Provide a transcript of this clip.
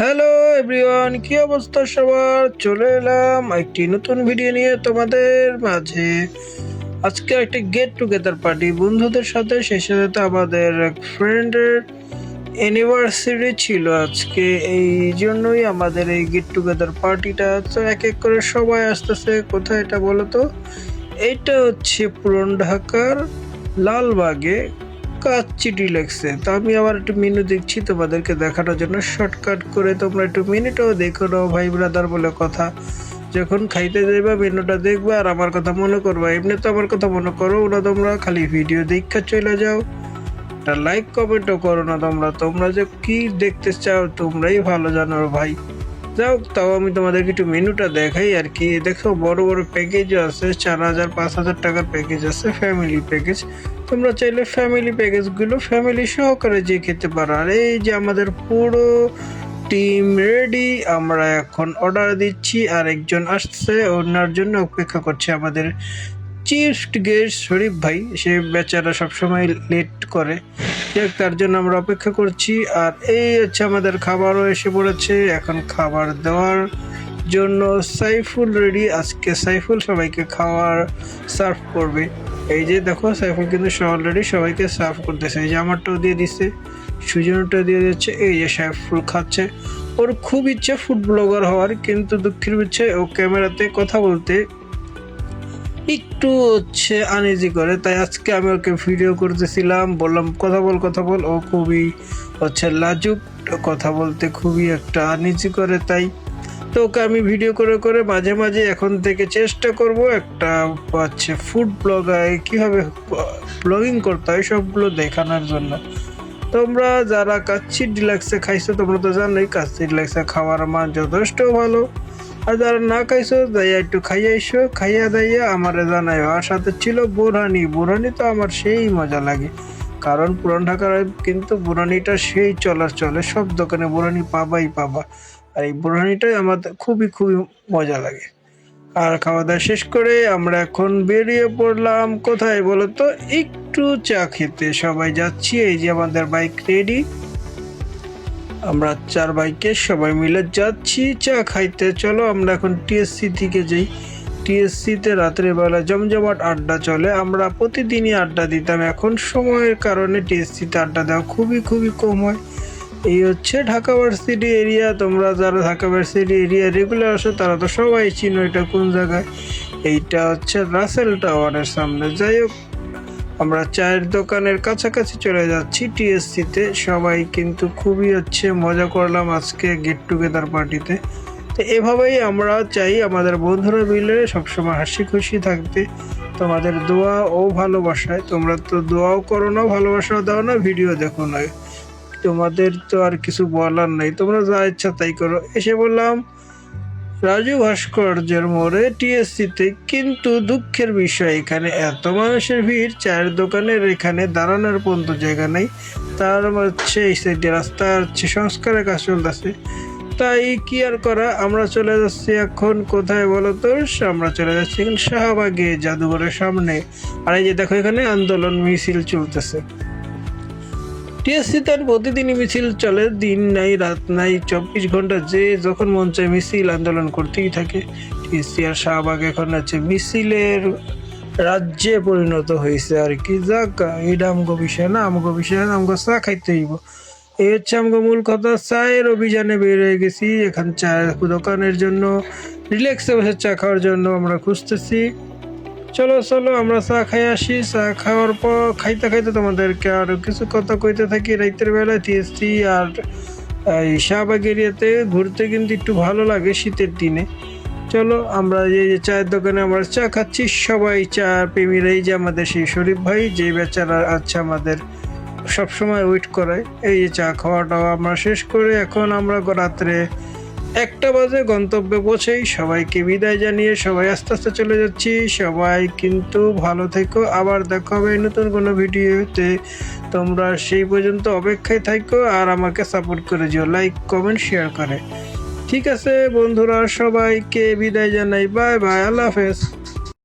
Hello everyone, কি অবস্থা সবার? চলে এলাম একটি নতুন ভিডিও নিয়ে তোমাদের মাঝে। আজকে একটি গেট টুগেদার পার্টি বন্ধুদের সাথে, সেই সাথে আমাদের এক ফ্রেন্ডের অ্যানিভার্সারি ছিল আজকে। এই জন্যই আমাদের এই গেট টুগেদার পার্টিটা। তো এক এক করে সবাই আসতেছে। কোথায় এটা বলো তো? এইটা হচ্ছে পুরান ঢাকার লালবাগে কাচ্চি ডিলাক্সে। তো আমি আবার একটু মেনু দেখছি তোমাদেরকে দেখানোর জন্য, শর্টকাট করে তোমরা একটু মেনুটাও দেখো নাও ভাই ব্রাদার বলে কথা। যখন খাইতে যাইবা মেনুটা দেখবা আর আমার কথা মনে করবা। এমনি তো আমার কথা মনে করো না, তোমরা খালি ভিডিও দেখা চলে যাও, একটা লাইক কমেন্টও করো না। তোমরা যে কি দেখতে চাও তোমরাই ভালো জানো ভাই। যাও, তাও আমি তোমাদেরকে একটু মেনুটা দেখাই আর কি। দেখো বড় বড় প্যাকেজও আছে, 4,000-5,000 টাকার প্যাকেজ আছে, ফ্যামিলি প্যাকেজ। তোমরা চাইলে ফ্যামিলি প্যাকেজগুলো ফ্যামিলি সহকারে যে খেতে পারো। আর এই যে আমাদের পুরো টিম রেডি, আমরা এখন অর্ডার দিচ্ছি। আর একজন আসছে, ওনার জন্য অপেক্ষা করছে আমাদের চিফ গেস্ট শরীফ ভাই। সে বেচারা সবসময় লেট করে, তার জন্য আমরা অপেক্ষা করছি। আর এই হচ্ছে আমাদের খাবারও এসে পড়েছে। এখন খাবার দেওয়ার জন্য সাইফুল রেডি। আজকে সাইফুল সবাইকে খাবার সার্ভ করবে। এই যে দেখো, সাইফুল কিন্তু অলরেডি সবাইকে সার্ভ করতেছে। এই যে আমারটাও দিয়ে দিচ্ছে, সুজনটাও দিয়ে দিচ্ছে। এই যে সাইফুল খাচ্ছে। ওর খুব ইচ্ছে ফুড ব্লগার হওয়ার, কিন্তু দুঃখের বিষয় ও ক্যামেরাতে কথা বলতে একটু হচ্ছে আনইজি করে। তাই আজকে আমি ওকে ভিডিও করতেছিলাম, বললাম কথা বল। ও খুবই হচ্ছে লাজুক, কথা বলতে খুবই একটা আনইজি করে। তাই তো ওকে আমি ভিডিও করে করে মাঝে মাঝে এখন থেকে চেষ্টা করব একটা হচ্ছে ফুড ব্লগায় কীভাবে ব্লগিং করতে হয় সবগুলো দেখানোর জন্য। তোমরা যারা কাচ্চি ডিলাক্সে খাইছো তোমরা তো জানোই কাচ্চি ডিলাক্সে খাওয়ার মান যথেষ্ট ভালো। আর যারা না খাইছো যাইয়া একটু খাইয়াইছো, খাইয়া দাইয়া আমারে জানাই। আর সাথে ছিল বোরহানি। তো আমার সেই মজা লাগে, কারণ পুরান ঢাকার কিন্তু বোরহানিটা সেই চলে, সব দোকানে বোরহানি পাবা। আর এই বোরহানিটাই আমাদের খুবই মজা লাগে। আর খাওয়া দাওয়া শেষ করে আমরা এখন বেরিয়ে পড়লাম কোথায় বলো তো? একটু চা খেতে সবাই যাচ্ছি। এই যে আমাদের বাইক রেডি, আমরা 4 বাইকে সবাই মিলে যাচ্ছি চা খাইতে। চলো আমরা এখন টিএসসি থেকে যাই। টিএসসিতে রাত্রেবেলা জমজমাট আড্ডা চলে। আমরা প্রতিদিনই আড্ডা দিতাম, এখন সময়ের কারণে টিএসসিতে আড্ডা দেওয়া খুবই কম হয়। এই হচ্ছে ঢাকা ভার্সিটি এরিয়া। তোমরা যারা ঢাকা ভার্সিটি এরিয়া রেগুলার আসো তারা তো সবাই চিনো এটা কোন জায়গায়। এইটা হচ্ছে রাসেল টাওয়ারের সামনে। যাই হোক, আমরা চায়ের দোকানের কাছাকাছি চলে যাচ্ছি টিএসসিতে। সবাই কিন্তু খুবই হচ্ছে মজা করলাম আজকে গেট টুগেদার পার্টিতে। তো এভাবেই আমরা চাই আমাদের বন্ধুরা মিলে সবসময় হাসি খুশি থাকতে। তোমাদের দোয়া ও ভালোবাসায়, তোমরা তো দোয়াও করো না, ভালোবাসাও দাও না, ভিডিও দেখো না। তোমাদের তো আর কিছু বলার নেই, তোমরা যা ইচ্ছা তাই করো। এসে বললাম রাজু ভাস্কর্যের মোড়ে টিএসসিতে, কিন্তু দুঃখের বিষয় এখানে এত মানুষের ভিড়, চায়ের দোকানের এখানে দাঁড়ানোর পর্যন্ত জায়গা নেই। তার হচ্ছে এই সাইডে রাস্তা হচ্ছে সংস্কারের কাজ চলতেছে। তাই কি আর করা, আমরা চলে যাচ্ছি এখন কোথায় বলো তো? আমরা চলে যাচ্ছি এখন শাহবাগে জাদুঘরের সামনে। আর এই যে দেখো এখানে আন্দোলন মিছিল চলতেছে। টিএসসি তার প্রতিদিনই মিছিল চলে, দিন নাই রাত নাই, 24 ঘন্টা যে যখন মন চায় মিছিল আন্দোলন করতেই থাকে। টিএসসি আর শাহবাগ এখন আছে মিছিলের রাজ্যে পরিণত হয়েছে আর কি। যাক, এটা আমগো বিষয় না, আমগো চা খাইতে হইব। এই হচ্ছে আমগো মূল কথা। চায়ের অভিযানে বের হয়ে গেছি। এখন চায়ের দোকানের জন্য, রিল্যাক্সে বসে চা খাওয়ার জন্য আমরা খুঁজতেছি। চলো আমরা চা খাই আসি। চা খাওয়ার পর খাইতে তোমাদেরকে আরো কিছু কথা কইতে থাকি। রাতের বেলায় টিএসসি আর এই শাহবাগ এরিয়াতে ঘুরতে কিন্তু একটু ভালো লাগে শীতের দিনে। চলো আমরা এই যে চায়ের দোকানে আমরা চা খাচ্ছি, সবাই চা প্রেমীরা। এই যে আমাদের সেই শরীফ ভাই, যে বেচারা আছে আমাদের সবসময় ওয়েট করায়। এই যে চা খাওয়াটা আমরা শেষ করে এখন আমরা রাত্রে 1টা বাজে গন্তব্যে পৌঁছেই সবাইকে বিদায় জানিয়ে সবাই আস্তে আস্তে চলে যাচ্ছি। সবাই কিন্তু ভালো থেকো, আবার দেখা হবে নতুন কোনো ভিডিওতে। তোমরা সেই পর্যন্ত অপেক্ষায় থাকো আর আমাকে সাপোর্ট করে যেও, লাইক কমেন্ট শেয়ার করে। ঠিক আছে বন্ধুরা, সবাইকে বিদায় জানাই। বাই বাই, আল্লাহ হাফেজ।